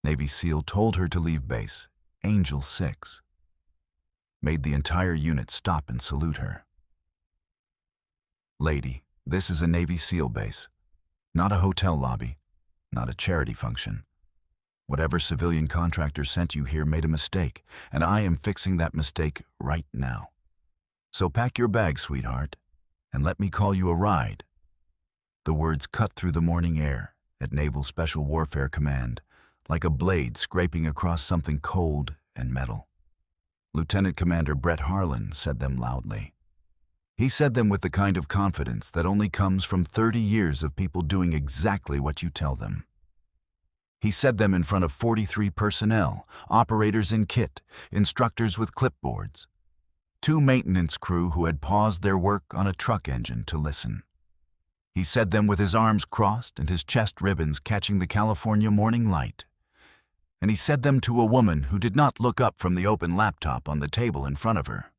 Navy SEAL told her to leave base, Angel 6. Made the entire unit stop and salute her. Lady, this is a Navy SEAL base, not a hotel lobby, not a charity function. Whatever civilian contractor sent you here made a mistake, and I am fixing that mistake right now. So pack your bag, sweetheart, and let me call you a ride. The words cut through the morning air at Naval Special Warfare Command, like a blade scraping across something cold and metal. Lieutenant Commander Brett Harlan said them loudly. He said them with the kind of confidence that only comes from 30 years of people doing exactly what you tell them. He said them in front of 43 personnel, operators in kit, instructors with clipboards, 2 maintenance crew who had paused their work on a truck engine to listen. He said them with his arms crossed and his chest ribbons catching the California morning light. And he said them to a woman who did not look up from the open laptop on the table in front of her.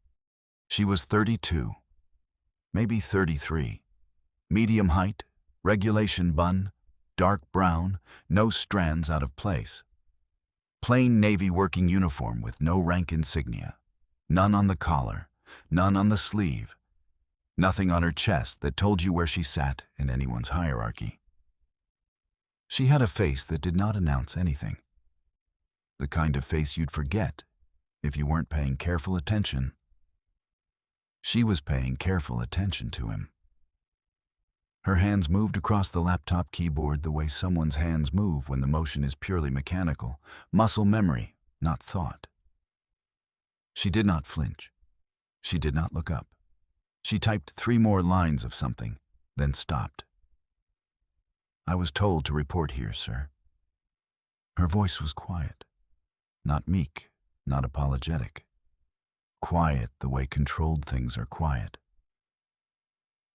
She was 32, maybe 33, medium height, regulation bun, dark brown, no strands out of place. Plain Navy working uniform with no rank insignia, none on the collar, none on the sleeve, nothing on her chest that told you where she sat in anyone's hierarchy. She had a face that did not announce anything. The kind of face you'd forget if you weren't paying careful attention. She was paying careful attention to him. Her hands moved across the laptop keyboard the way someone's hands move when the motion is purely mechanical, muscle memory, not thought. She did not flinch. She did not look up. She typed 3 more lines of something, then stopped. I was told to report here, sir. Her voice was quiet. Not meek, not apologetic. Quiet the way controlled things are quiet.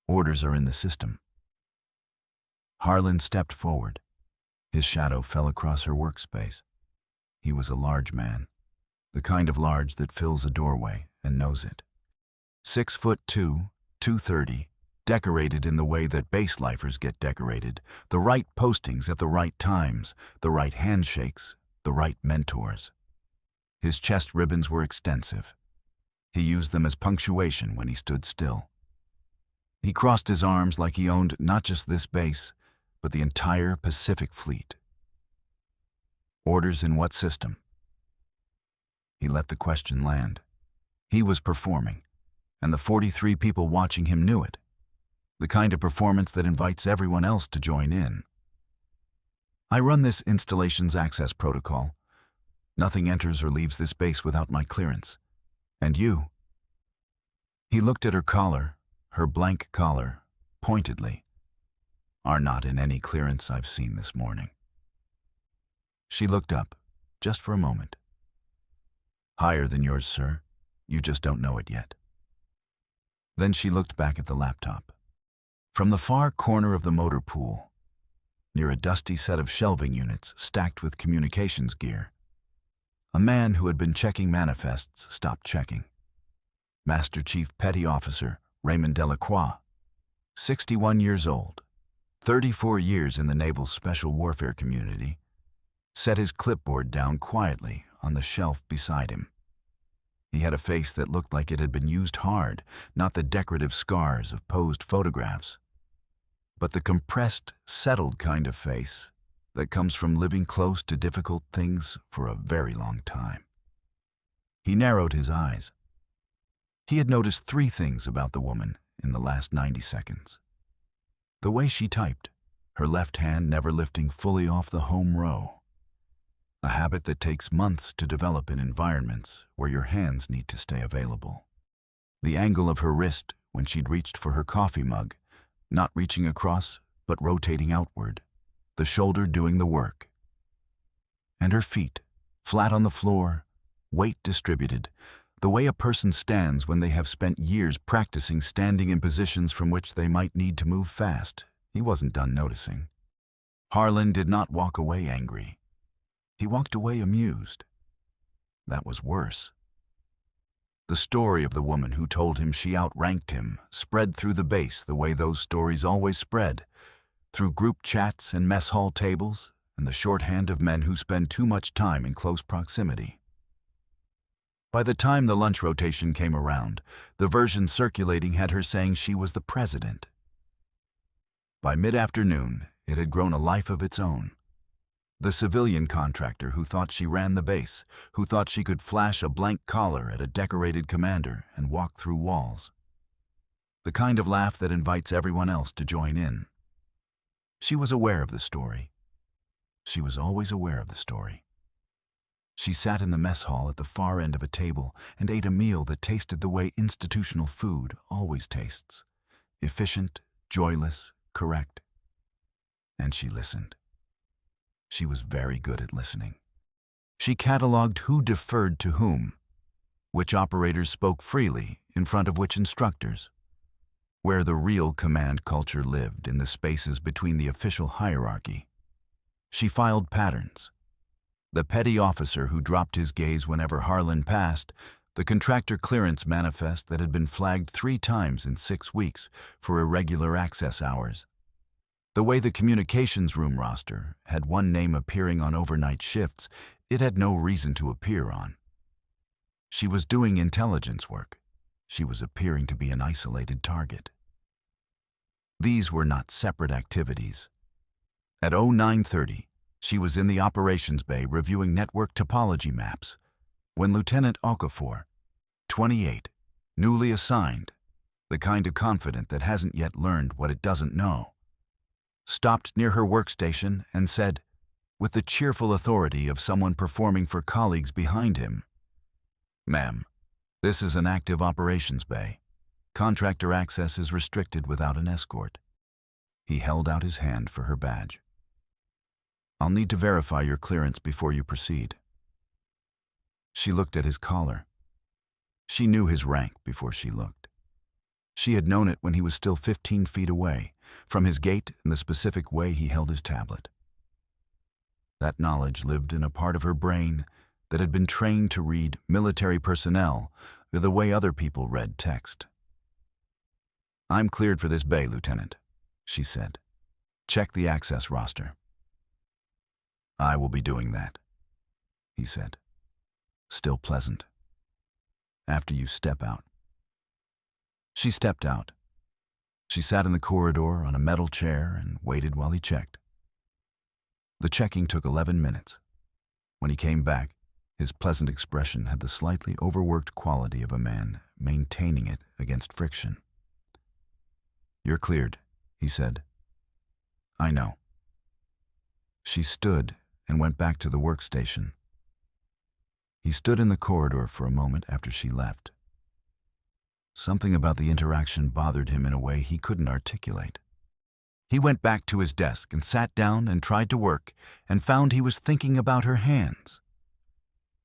Orders are in the system. Harlan stepped forward. His shadow fell across her workspace. He was a large man, the kind of large that fills a doorway and knows it. 6'2", 230, decorated in the way that base lifers get decorated, the right postings at the right times, the right handshakes, the right mentors. His chest ribbons were extensive. He used them as punctuation when he stood still. He crossed his arms like he owned not just this base, but the entire Pacific Fleet. Orders in what system? He let the question land. He was performing, and the 43 people watching him knew it. The kind of performance that invites everyone else to join in. I run this installation's access protocol. Nothing enters or leaves this base without my clearance. And you? He looked at her collar, her blank collar, pointedly. Are not in any clearance I've seen this morning. She looked up, just for a moment. Higher than yours, sir. You just don't know it yet. Then she looked back at the laptop. From the far corner of the motor pool, near a dusty set of shelving units stacked with communications gear, a man who had been checking manifests stopped checking. Master Chief Petty Officer Raymond Delacroix, 61 years old, 34 years in the Naval Special Warfare community, set his clipboard down quietly on the shelf beside him. He had a face that looked like it had been used hard, not the decorative scars of posed photographs, but the compressed, settled kind of face that comes from living close to difficult things for a very long time. He narrowed his eyes. He had noticed 3 things about the woman in the last 90 seconds. The way she typed, her left hand never lifting fully off the home row. A habit that takes months to develop in environments where your hands need to stay available. The angle of her wrist when she'd reached for her coffee mug, not reaching across, but rotating outward, the shoulder doing the work. And her feet, flat on the floor, weight distributed, the way a person stands when they have spent years practicing standing in positions from which they might need to move fast. He wasn't done noticing. Harlan did not walk away angry. He walked away amused. That was worse. The story of the woman who told him she outranked him spread through the base the way those stories always spread, through group chats and mess hall tables, and the shorthand of men who spend too much time in close proximity. By the time the lunch rotation came around, the version circulating had her saying she was the president. By mid-afternoon, it had grown a life of its own. The civilian contractor who thought she ran the base, who thought she could flash a blank collar at a decorated commander and walk through walls. The kind of laugh that invites everyone else to join in. She was aware of the story. She was always aware of the story. She sat in the mess hall at the far end of a table and ate a meal that tasted the way institutional food always tastes. Efficient, joyless, correct. And she listened. She was very good at listening. She cataloged who deferred to whom, which operators spoke freely in front of which instructors, where the real command culture lived in the spaces between the official hierarchy. She filed patterns. The petty officer who dropped his gaze whenever Harlan passed, the contractor clearance manifest that had been flagged 3 times in 6 weeks for irregular access hours. The way the communications room roster had one name appearing on overnight shifts it had no reason to appear on. She was doing intelligence work. She was appearing to be an isolated target. These were not separate activities. At 09:30, she was in the operations bay reviewing network topology maps when Lieutenant Okafor, 28, newly assigned, the kind of confident that hasn't yet learned what it doesn't know, stopped near her workstation and said, with the cheerful authority of someone performing for colleagues behind him, "Ma'am, this is an active operations bay. Contractor access is restricted without an escort." He held out his hand for her badge. "I'll need to verify your clearance before you proceed." She looked at his collar. She knew his rank before she looked. She had known it when he was still 15 feet away, from his gait and the specific way he held his tablet. That knowledge lived in a part of her brain that had been trained to read military personnel the way other people read text. "I'm cleared for this bay, Lieutenant," she said. "Check the access roster." "I will be doing that," he said, still pleasant. "After you step out." She stepped out. She sat in the corridor on a metal chair and waited while he checked. The checking took 11 minutes. When he came back, his pleasant expression had the slightly overworked quality of a man maintaining it against friction. "You're cleared," he said. "I know." She stood and went back to the workstation. He stood in the corridor for a moment after she left. Something about the interaction bothered him in a way he couldn't articulate. He went back to his desk and sat down and tried to work and found he was thinking about her hands.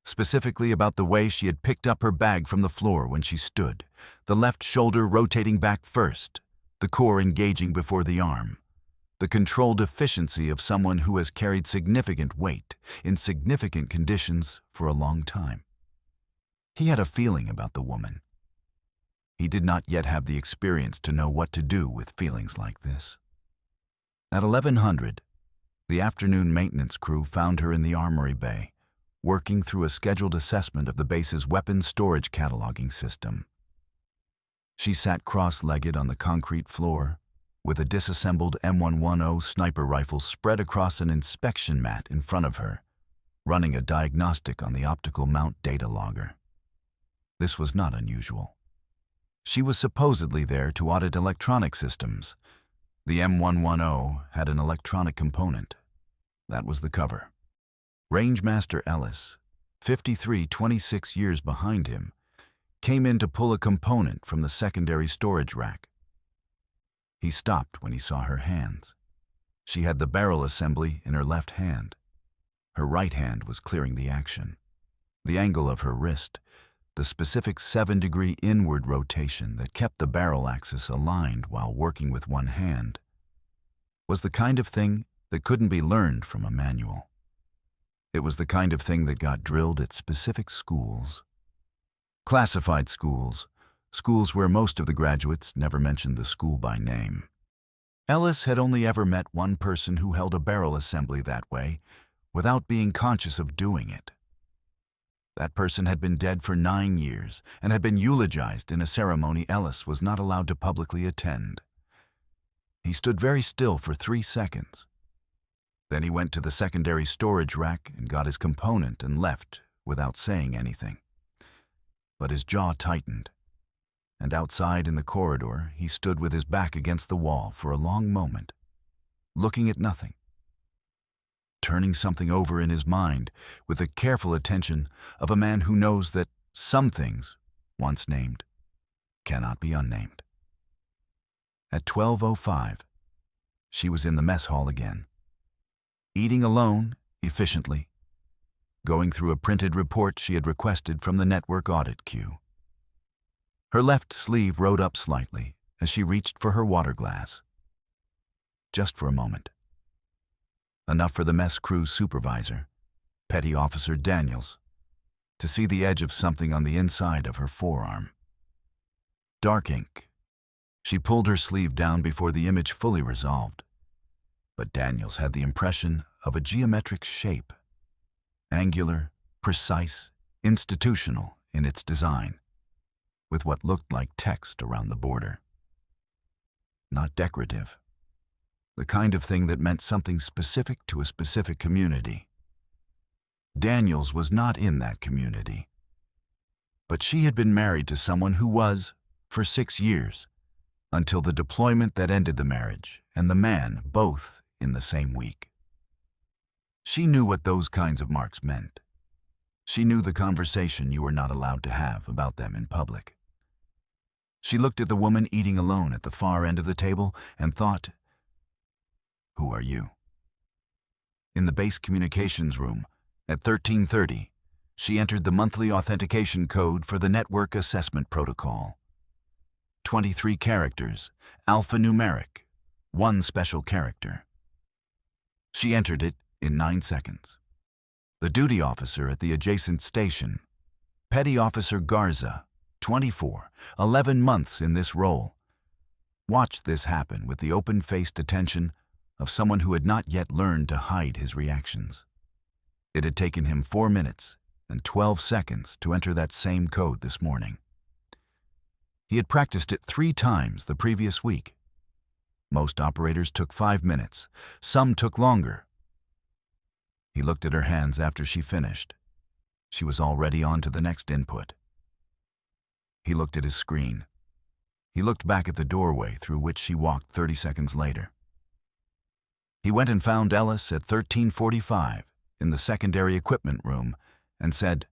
Specifically about the way she had picked up her bag from the floor when she stood, the left shoulder rotating back first, the core engaging before the arm, the controlled efficiency of someone who has carried significant weight in significant conditions for a long time. He had a feeling about the woman. He did not yet have the experience to know what to do with feelings like this. At 1100, the afternoon maintenance crew found her in the armory bay, working through a scheduled assessment of the base's weapons storage cataloging system. She sat cross-legged on the concrete floor, with a disassembled M110 sniper rifle spread across an inspection mat in front of her, running a diagnostic on the optical mount data logger. This was not unusual. She was supposedly there to audit electronic systems. The M110 had an electronic component. That was the cover. Rangemaster Ellis, 53, 26 years behind him, came in to pull a component from the secondary storage rack. He stopped when he saw her hands. She had the barrel assembly in her left hand. Her right hand was clearing the action. The angle of her wrist, the specific 7-degree inward rotation that kept the barrel axis aligned while working with one hand, was the kind of thing that couldn't be learned from a manual. It was the kind of thing that got drilled at specific schools. Classified schools, schools where most of the graduates never mentioned the school by name. Ellis had only ever met one person who held a barrel assembly that way, without being conscious of doing it. That person had been dead for 9 years and had been eulogized in a ceremony Ellis was not allowed to publicly attend. He stood very still for 3 seconds. Then he went to the secondary storage rack and got his component and left without saying anything. But his jaw tightened, and outside in the corridor he stood with his back against the wall for a long moment, looking at nothing, turning something over in his mind with the careful attention of a man who knows that some things, once named, cannot be unnamed. At 12:05, she was in the mess hall again, eating alone, efficiently, going through a printed report she had requested from the network audit queue. Her left sleeve rode up slightly as she reached for her water glass. Just for a moment. Enough for the mess crew's supervisor, Petty Officer Daniels, to see the edge of something on the inside of her forearm. Dark ink. She pulled her sleeve down before the image fully resolved, but Daniels had the impression of a geometric shape, angular, precise, institutional in its design, with what looked like text around the border. Not decorative. The kind of thing that meant something specific to a specific community. Daniels was not in that community. But she had been married to someone who was, for 6 years, until the deployment that ended the marriage and the man both in the same week. She knew what those kinds of marks meant. She knew the conversation you were not allowed to have about them in public. She looked at the woman eating alone at the far end of the table and thought, "Who are you?" In the base communications room, at 13:30, she entered the monthly authentication code for the Network Assessment Protocol. 23 characters, alphanumeric, 1 special character. She entered it in 9 seconds. The duty officer at the adjacent station, Petty Officer Garza, 24, 11 months in this role, watched this happen with the open-faced attention of someone who had not yet learned to hide his reactions. It had taken him 4 minutes and 12 seconds to enter that same code this morning. He had practiced it 3 times the previous week. Most operators took 5 minutes. Some took longer. He looked at her hands after she finished. She was already on to the next input. He looked at his screen. He looked back at the doorway through which she walked 30 seconds later. He went and found Ellis at 13:45 in the secondary equipment room and said,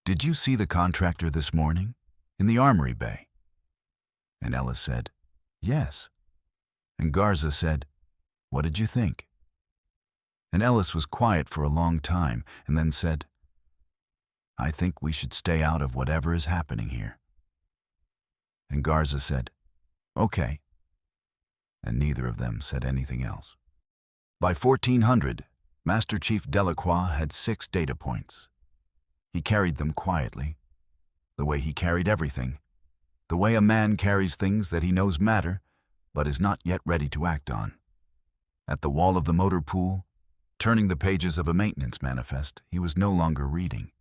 "Did you see the contractor this morning in the armory bay?" And Ellis said, "Yes." And Garza said, "What did you think?" And Ellis was quiet for a long time and then said, "I think we should stay out of whatever is happening here." And Garza said, "Okay." And neither of them said anything else. By 1400, Master Chief Delacroix had 6 data points. He carried them quietly, the way he carried everything, the way a man carries things that he knows matter but is not yet ready to act on. At the wall of the motor pool, turning the pages of a maintenance manifest, he was no longer reading.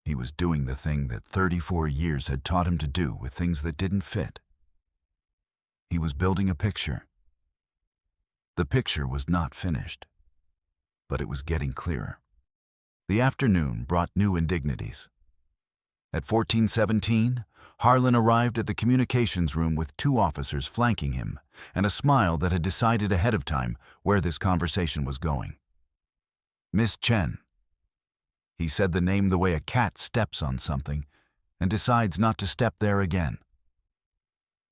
He was doing the thing that 34 years had taught him to do with things that didn't fit. He was building a picture. The picture was not finished, but it was getting clearer. The afternoon brought new indignities. At 14:17, Harlan arrived at the communications room with 2 officers flanking him and a smile that had decided ahead of time where this conversation was going. "Miss Chen." He said the name the way a cat steps on something and decides not to step there again.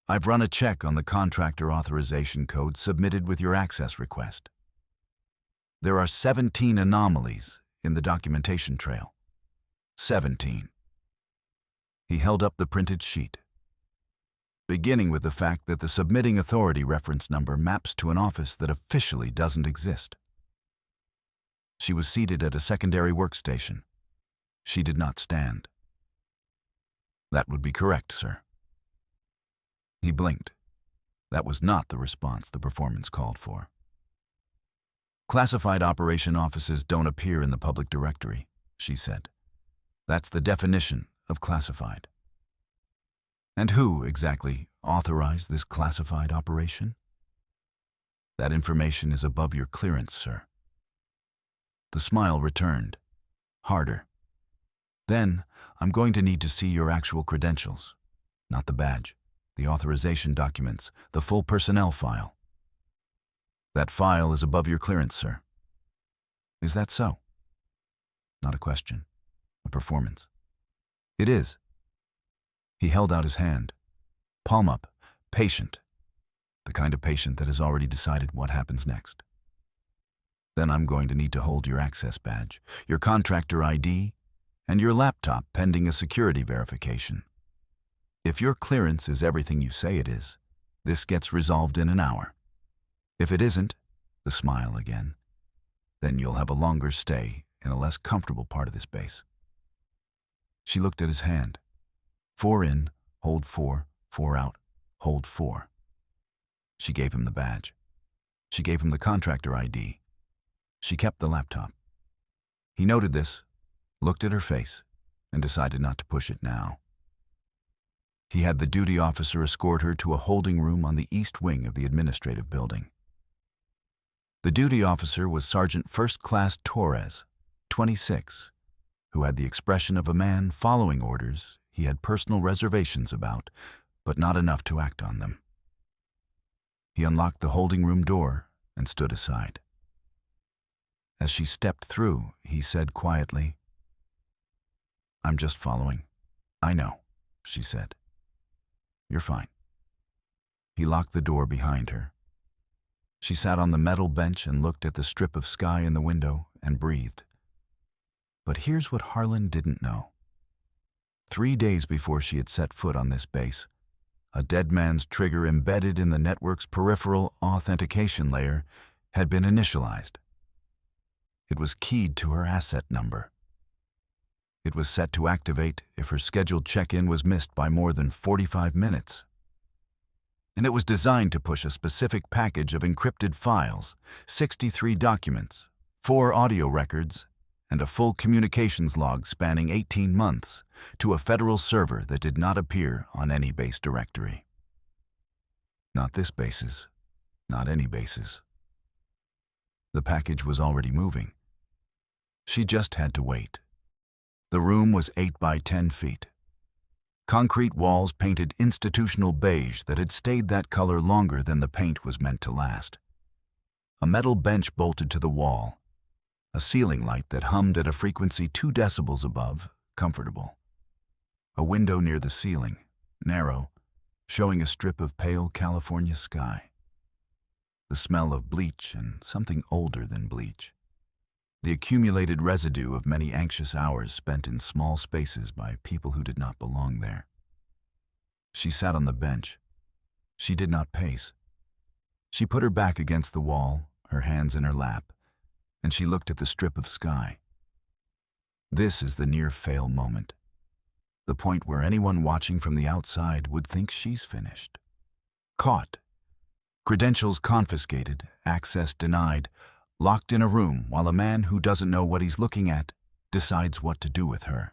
"I've run a check on the contractor authorization code submitted with your access request. There are 17 anomalies in the documentation trail. 17. He held up the printed sheet, beginning with the fact that the submitting authority reference number maps to an office that officially doesn't exist. She was seated at a secondary workstation. She did not stand. "That would be correct, sir." He blinked. That was not the response the performance called for. Classified operation offices don't appear in the public directory, she said. That's the definition of classified. And who, exactly, authorized this classified operation? That information is above your clearance, sir. The smile returned, harder. Then, I'm going to need to see your actual credentials, not the badge, the authorization documents, the full personnel file. That file is above your clearance, sir. Is that so? Not a question, a performance. It is. He held out his hand, palm up, patient, the kind of patient that has already decided what happens next. Then I'm going to need to hold your access badge, your contractor ID, and your laptop pending a security verification. If your clearance is everything you say it is, this gets resolved in an hour. If it isn't, the smile again, then you'll have a longer stay in a less comfortable part of this base. She looked at his hand. 4 in, hold 4, 4 out, hold 4. She gave him the badge. She gave him the contractor ID. She kept the laptop. He noted this, looked at her face, and decided not to push it now. He had the duty officer escort her to a holding room on the east wing of the administrative building. The duty officer was Sergeant First Class Torres, 26, who had the expression of a man following orders he had personal reservations about, but not enough to act on them. He unlocked the holding room door and stood aside. As she stepped through, he said quietly, "I'm just following." "I know," she said. "You're fine." He locked the door behind her. She sat on the metal bench and looked at the strip of sky in the window and breathed. But here's what Harlan didn't know. 3 days before she had set foot on this base, a dead man's trigger embedded in the network's peripheral authentication layer had been initialized. It was keyed to her asset number. It was set to activate if her scheduled check-in was missed by more than 45 minutes. And it was designed to push a specific package of encrypted files, 63 documents, 4 audio records, and a full communications log spanning 18 months to a federal server that did not appear on any base directory. Not this base's, not any base's. The package was already moving. She just had to wait. The room was 8 by 10 feet. Concrete walls painted institutional beige that had stayed that color longer than the paint was meant to last. A metal bench bolted to the wall. A ceiling light that hummed at a frequency 2 decibels above, comfortable. A window near the ceiling, narrow, showing a strip of pale California sky. The smell of bleach and something older than bleach. The accumulated residue of many anxious hours spent in small spaces by people who did not belong there. She sat on the bench. She did not pace. She put her back against the wall, her hands in her lap, and she looked at the strip of sky. This is the near-fail moment. The point where anyone watching from the outside would think she's finished. Caught. Credentials confiscated, access denied, locked in a room while a man who doesn't know what he's looking at decides what to do with her.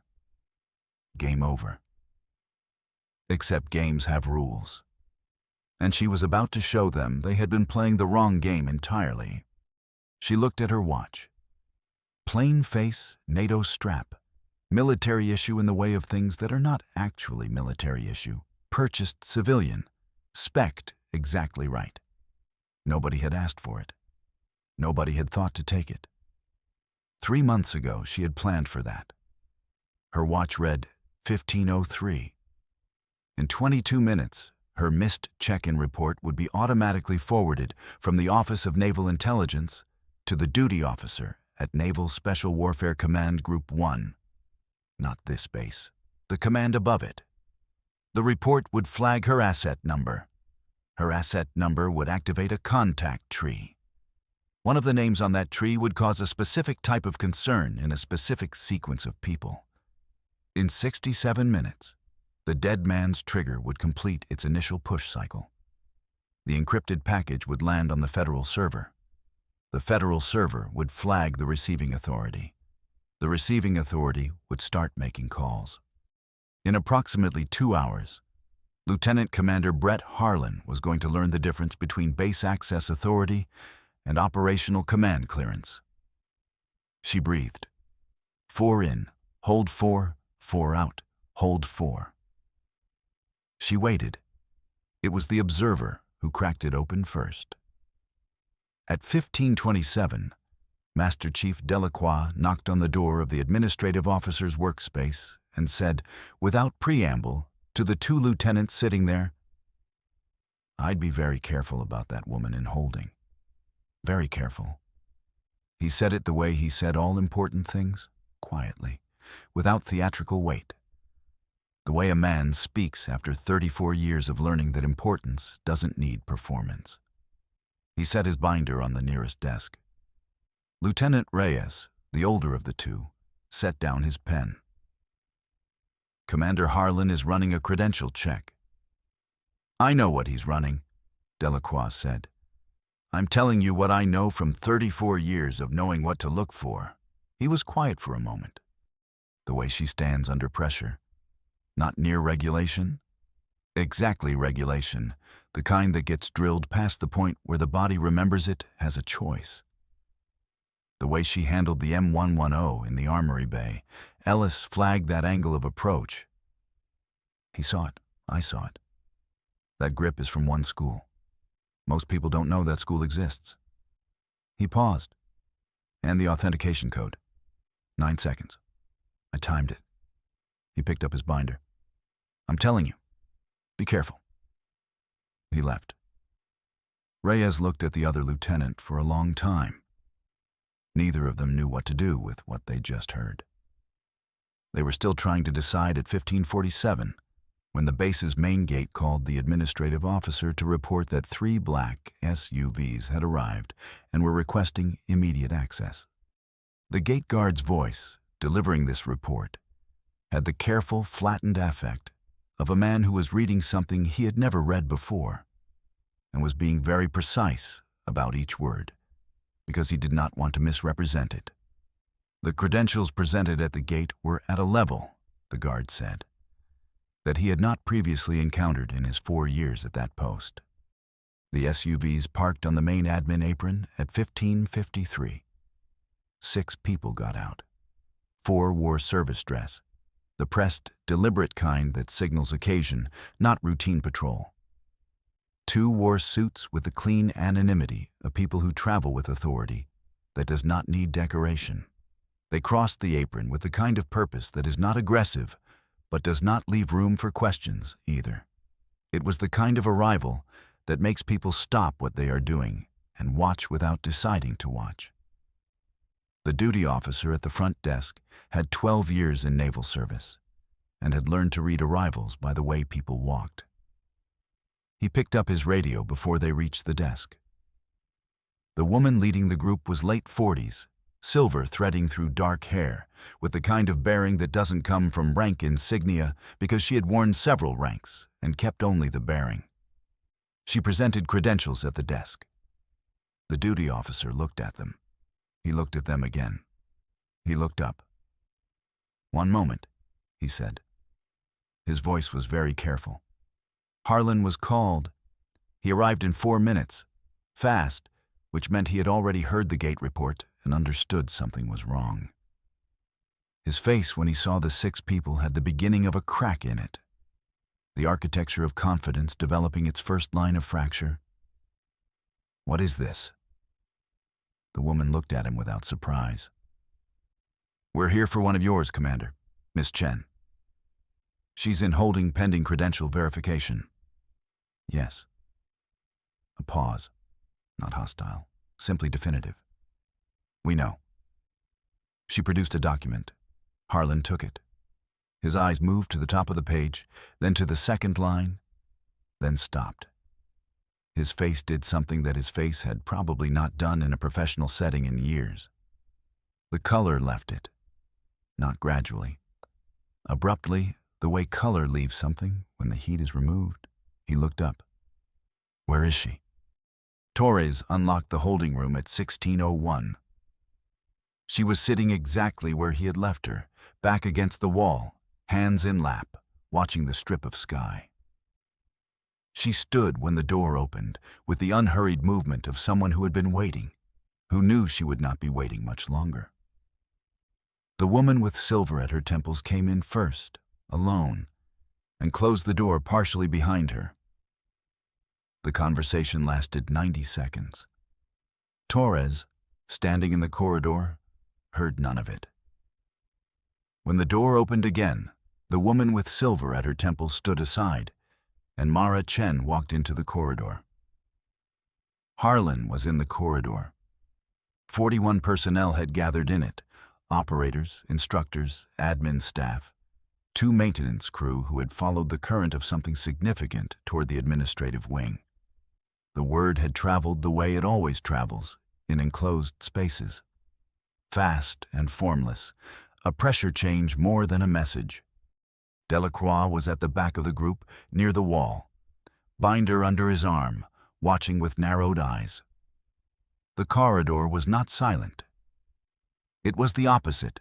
Game over. Except games have rules. And she was about to show them they had been playing the wrong game entirely. She looked at her watch. Plain face, NATO strap. Military issue in the way of things that are not actually military issue. Purchased civilian. Spec'd exactly right. Nobody had asked for it. Nobody had thought to take it. 3 months ago, she had planned for that. Her watch read 15:03. In 22 minutes, her missed check-in report would be automatically forwarded from the Office of Naval Intelligence to the duty officer at Naval Special Warfare Command Group 1. Not this base, the command above it. The report would flag her asset number. Her asset number would activate a contact tree. One of the names on that tree would cause a specific type of concern in a specific sequence of people. In 67 minutes, the dead man's trigger would complete its initial push cycle. The encrypted package would land on the federal server. The federal server would flag the receiving authority. The receiving authority would start making calls. In approximately 2 hours, Lieutenant Commander Brett Harlan was going to learn the difference between base access authority and operational command clearance. She breathed. 4 in, hold 4, 4 out, hold 4. She waited. It was the observer who cracked it open first. At 15:27, Master Chief Delacroix knocked on the door of the administrative officer's workspace and said, without preamble, to the 2 lieutenants sitting there, "I'd be very careful about that woman in holding. Very careful." He said it the way he said all important things, quietly, without theatrical weight. The way a man speaks after 34 years of learning that importance doesn't need performance. He set his binder on the nearest desk. Lieutenant Reyes, the older of the 2, set down his pen. "Commander Harlan is running a credential check." "I know what he's running," Delacroix said. "I'm telling you what I know from 34 years of knowing what to look for." He was quiet for a moment. "The way she stands under pressure. Not near regulation?" "Exactly regulation. The kind that gets drilled past the point where the body remembers it has a choice." "The way she handled the M110 in the Armory Bay. Ellis flagged that angle of approach." He saw it. I saw it. "That grip is from one school. Most people don't know that school exists." He paused. "And the authentication code. 9 seconds. I timed it." He picked up his binder. "I'm telling you. Be careful." He left. Reyes looked at the other lieutenant for a long time. Neither of them knew what to do with what they just heard. They were still trying to decide at 15:47 when the base's main gate called the administrative officer to report that 3 black SUVs had arrived and were requesting immediate access. The gate guard's voice, delivering this report, had the careful, flattened affect of a man who was reading something he had never read before and was being very precise about each word because he did not want to misrepresent it. The credentials presented at the gate were at a level, the guard said, that he had not previously encountered in his 4 years at that post. The SUVs parked on the main admin apron at 15:53. 6 people got out. 4 wore service dress, the pressed, deliberate kind that signals occasion, not routine patrol. 2 wore suits with the clean anonymity of people who travel with authority that does not need decoration. They crossed the apron with the kind of purpose that is not aggressive, but does not leave room for questions either. It was the kind of arrival that makes people stop what they are doing and watch without deciding to watch. The duty officer at the front desk had 12 years in naval service and had learned to read arrivals by the way people walked. He picked up his radio before they reached the desk. The woman leading the group was late 40s, silver threading through dark hair, with the kind of bearing that doesn't come from rank insignia because she had worn several ranks and kept only the bearing. She presented credentials at the desk. The duty officer looked at them. He looked at them again. He looked up. "One moment," he said. His voice was very careful. Harlan was called. He arrived in 4 minutes, fast, which meant he had already heard the gate report and understood something was wrong. His face when he saw the 6 people had the beginning of a crack in it, the architecture of confidence developing its first line of fracture. "What is this?" The woman looked at him without surprise. "We're here for one of yours, Commander, Miss Chen. She's in holding pending credential verification." "Yes." A pause, not hostile, simply definitive. "We know." She produced a document. Harlan took it. His eyes moved to the top of the page, then to the second line, then stopped. His face did something that his face had probably not done in a professional setting in years. The color left it, not gradually. Abruptly, the way color leaves something when the heat is removed, he looked up. Where is she? Torres unlocked the holding room at 16:01. She was sitting exactly where he had left her, back against the wall, hands in lap, watching the strip of sky. She stood when the door opened, with the unhurried movement of someone who had been waiting, who knew she would not be waiting much longer. The woman with silver at her temples came in first, alone, and closed the door partially behind her. The conversation lasted 90 seconds. Torres, standing in the corridor, heard none of it. When the door opened again, the woman with silver at her temples stood aside, and Mara Chen walked into the corridor. Harlan was in the corridor. 41 personnel had gathered in it, operators, instructors, admin staff, 2 maintenance crew who had followed the current of something significant toward the administrative wing. The word had traveled the way it always travels, in enclosed spaces. Fast and formless, a pressure change more than a message. Delacroix was at the back of the group, near the wall, binder under his arm, watching with narrowed eyes. The corridor was not silent. It was the opposite.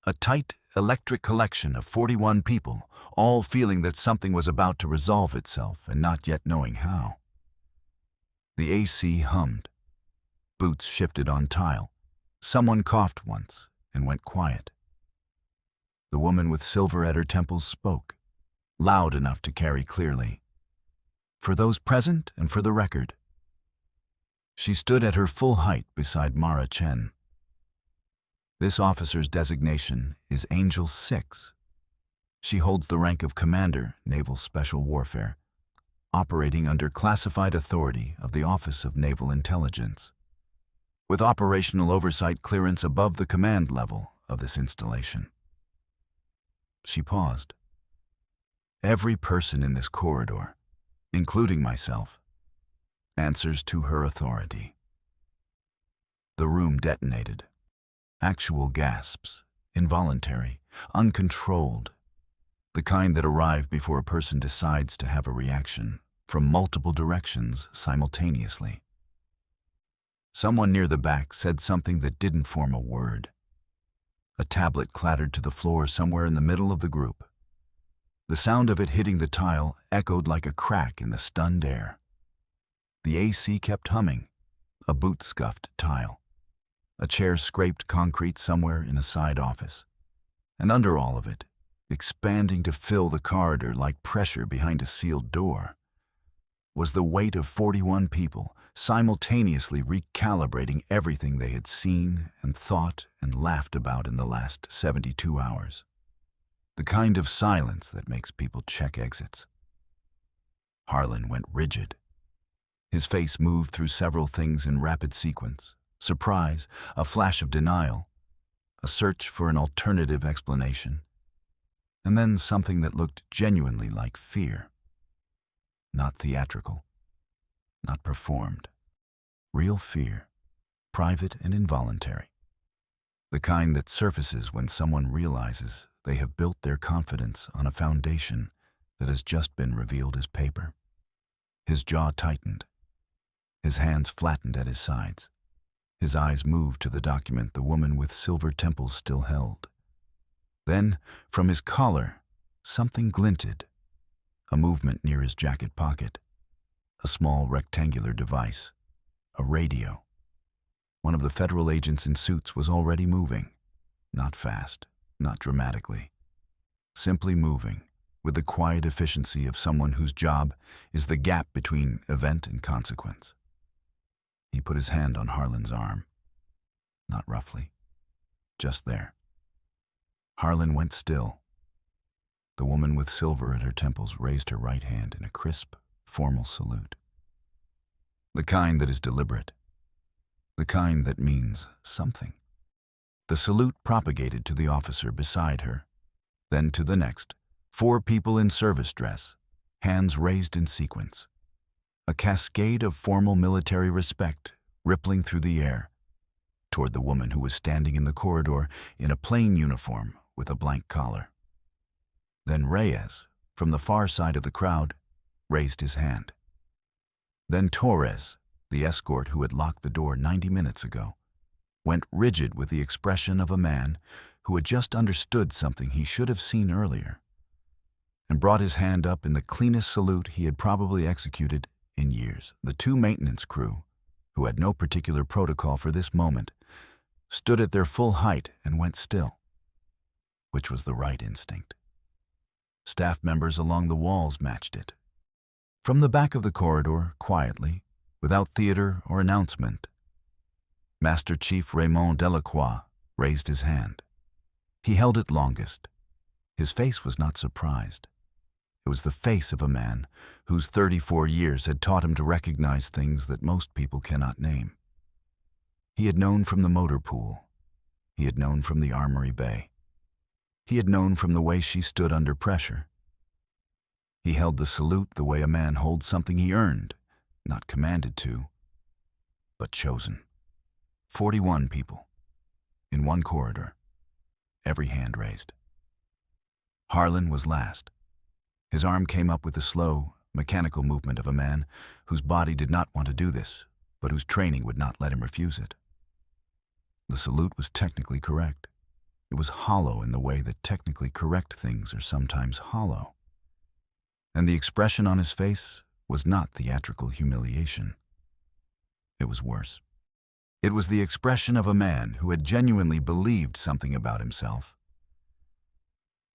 A tight, electric collection of 41 people, all feeling that something was about to resolve itself and not yet knowing how. The AC hummed. Boots shifted on tile. Someone coughed once and went quiet. The woman with silver at her temples spoke, loud enough to carry clearly. For those present and for the record. She stood at her full height beside Mara Chen. This officer's designation is Angel 6. She holds the rank of Commander, Naval Special Warfare, operating under classified authority of the Office of Naval Intelligence, with operational oversight clearance above the command level of this installation. She paused. Every person in this corridor, including myself, answers to her authority. The room detonated. Actual gasps, involuntary, uncontrolled, the kind that arrive before a person decides to have a reaction from multiple directions simultaneously. Someone near the back said something that didn't form a word. A tablet clattered to the floor somewhere in the middle of the group. The sound of it hitting the tile echoed like a crack in the stunned air. The AC kept humming. A boot scuffed tile. A chair scraped concrete somewhere in a side office. And under all of it, expanding to fill the corridor like pressure behind a sealed door, was the weight of 41 people simultaneously recalibrating everything they had seen and thought and laughed about in the last 72 hours. The kind of silence that makes people check exits. Harlan went rigid. His face moved through several things in rapid sequence. Surprise, a flash of denial, a search for an alternative explanation, and then something that looked genuinely like fear. Not theatrical, not performed. Real fear, private and involuntary. The kind that surfaces when someone realizes they have built their confidence on a foundation that has just been revealed as paper. His jaw tightened. His hands flattened at his sides. His eyes moved to the document the woman with silver temples still held. Then, from his collar, something glinted. A movement near his jacket pocket. A small rectangular device. A radio. One of the federal agents in suits was already moving. Not fast, not dramatically. Simply moving, with the quiet efficiency of someone whose job is the gap between event and consequence. He put his hand on Harlan's arm. Not roughly. Just there. Harlan went still. The woman with silver at her temples raised her right hand in a crisp, formal salute. The kind that is deliberate. The kind that means something. The salute propagated to the officer beside her, then to the next, 4 people in service dress, hands raised in sequence. A cascade of formal military respect rippling through the air, toward the woman who was standing in the corridor in a plain uniform with a blank collar. Then Reyes, from the far side of the crowd, raised his hand. Then Torres, the escort who had locked the door 90 minutes ago, went rigid with the expression of a man who had just understood something he should have seen earlier, and brought his hand up in the cleanest salute he had probably executed in years. The two maintenance crew, who had no particular protocol for this moment, stood at their full height and went still, which was the right instinct. Staff members along the walls matched it. From the back of the corridor, quietly, without theater or announcement, Master Chief Raymond Delacroix raised his hand. He held it longest. His face was not surprised. It was the face of a man whose 34 years had taught him to recognize things that most people cannot name. He had known from the motor pool. He had known from the Armory Bay. He had known from the way she stood under pressure. He held the salute the way a man holds something he earned, not commanded to, but chosen. 41 people, in one corridor, every hand raised. Harlan was last. His arm came up with the slow, mechanical movement of a man whose body did not want to do this, but whose training would not let him refuse it. The salute was technically correct. It was hollow in the way that technically correct things are sometimes hollow. And the expression on his face was not theatrical humiliation. It was worse. It was the expression of a man who had genuinely believed something about himself,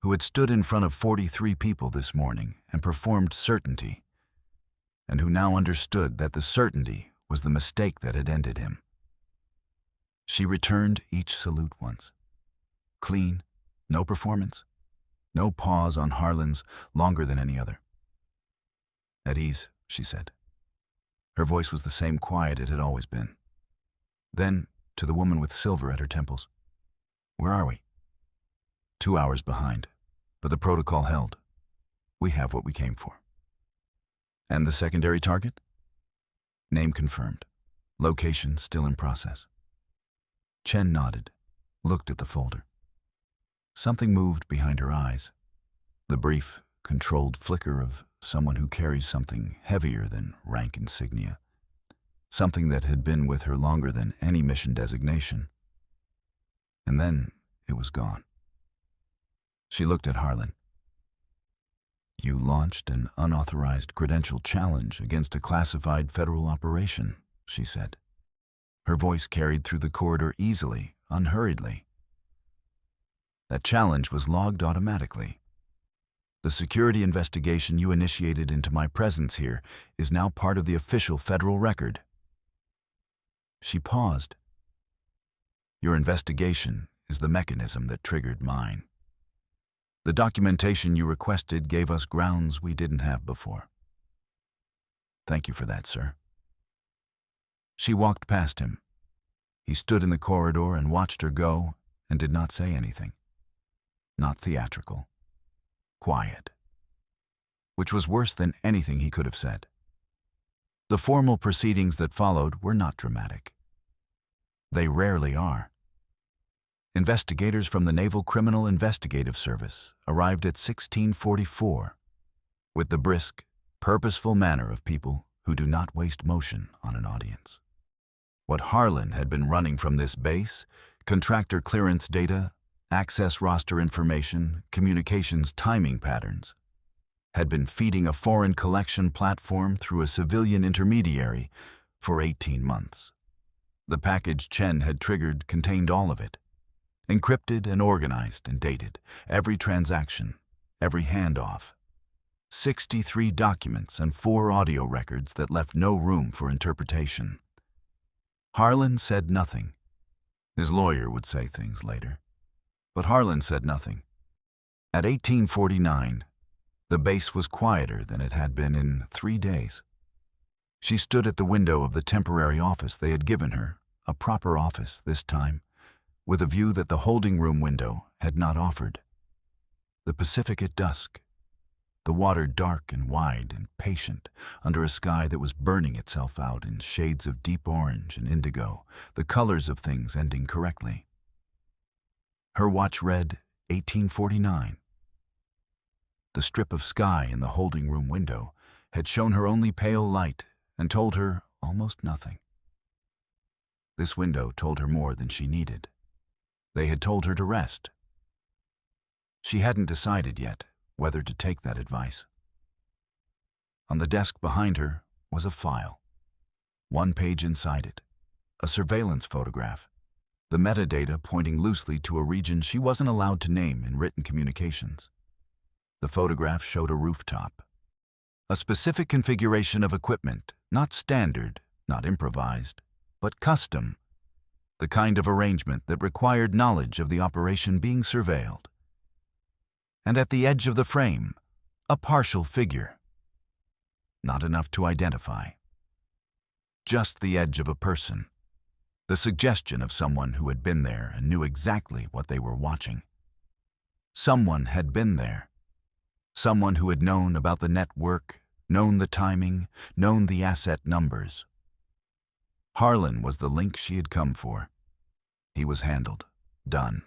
who had stood in front of 43 people this morning and performed certainty, and who now understood that the certainty was the mistake that had ended him. She returned each salute once. Clean, no performance, no pause on Harlan's longer than any other. At ease, she said. Her voice was the same quiet it had always been. Then, to the woman with silver at her temples, "Where are we?" 2 hours behind, but the protocol held. We have what we came for. And the secondary target? Name confirmed. Location still in process. Chen nodded, looked at the folder. Something moved behind her eyes. The brief, controlled flicker of someone who carries something heavier than rank insignia. Something that had been with her longer than any mission designation. And then it was gone. She looked at Harlan. "You launched an unauthorized credential challenge against a classified federal operation," she said. Her voice carried through the corridor easily, unhurriedly. "That challenge was logged automatically. The security investigation you initiated into my presence here is now part of the official federal record." She paused. "Your investigation is the mechanism that triggered mine. The documentation you requested gave us grounds we didn't have before. Thank you for that, sir." She walked past him. He stood in the corridor and watched her go and did not say anything. Not theatrical. Quiet. Which was worse than anything he could have said. The formal proceedings that followed were not dramatic. They rarely are. Investigators from the Naval Criminal Investigative Service arrived at 1644 with the brisk, purposeful manner of people who do not waste motion on an audience. What Harlan had been running from this base, contractor clearance data, access roster information, communications timing patterns, had been feeding a foreign collection platform through a civilian intermediary for 18 months. The package Chen had triggered contained all of it. Encrypted and organized and dated, every transaction, every handoff. 63 documents and 4 audio records that left no room for interpretation. Harlan said nothing. His lawyer would say things later. But Harlan said nothing. At 1849, the base was quieter than it had been in 3 days. She stood at the window of the temporary office they had given her, a proper office this time, with a view that the holding room window had not offered. The Pacific at dusk, the water dark and wide and patient under a sky that was burning itself out in shades of deep orange and indigo, the colors of things ending correctly. Her watch read 1849. The strip of sky in the holding room window had shown her only pale light and told her almost nothing. This window told her more than she needed. They had told her to rest. She hadn't decided yet whether to take that advice. On the desk behind her was a file. One page inside it, a surveillance photograph, the metadata pointing loosely to a region she wasn't allowed to name in written communications. The photograph showed a rooftop. A specific configuration of equipment, not standard, not improvised, but custom. The kind of arrangement that required knowledge of the operation being surveilled. And at the edge of the frame, a partial figure. Not enough to identify. Just the edge of a person. The suggestion of someone who had been there and knew exactly what they were watching. Someone had been there. Someone who had known about the network, known the timing, known the asset numbers. Harlan was the link she had come for. He was handled, done.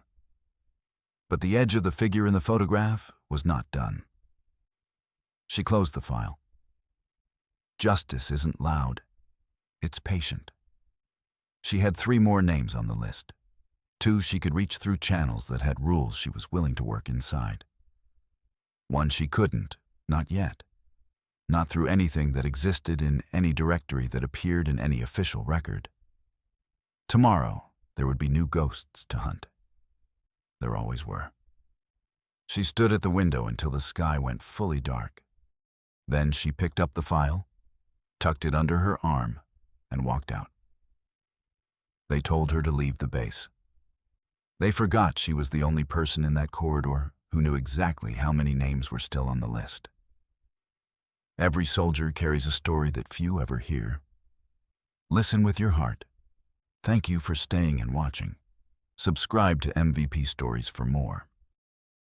But the edge of the figure in the photograph was not done. She closed the file. Justice isn't loud. It's patient. She had 3 more names on the list. 2 she could reach through channels that had rules she was willing to work inside. 1 she couldn't, not yet. Not through anything that existed in any directory that appeared in any official record. Tomorrow, there would be new ghosts to hunt. There always were. She stood at the window until the sky went fully dark. Then she picked up the file, tucked it under her arm, and walked out. They told her to leave the base. They forgot she was the only person in that corridor who knew exactly how many names were still on the list. Every soldier carries a story that few ever hear. Listen with your heart. Thank you for staying and watching. Subscribe to MVP Stories for more.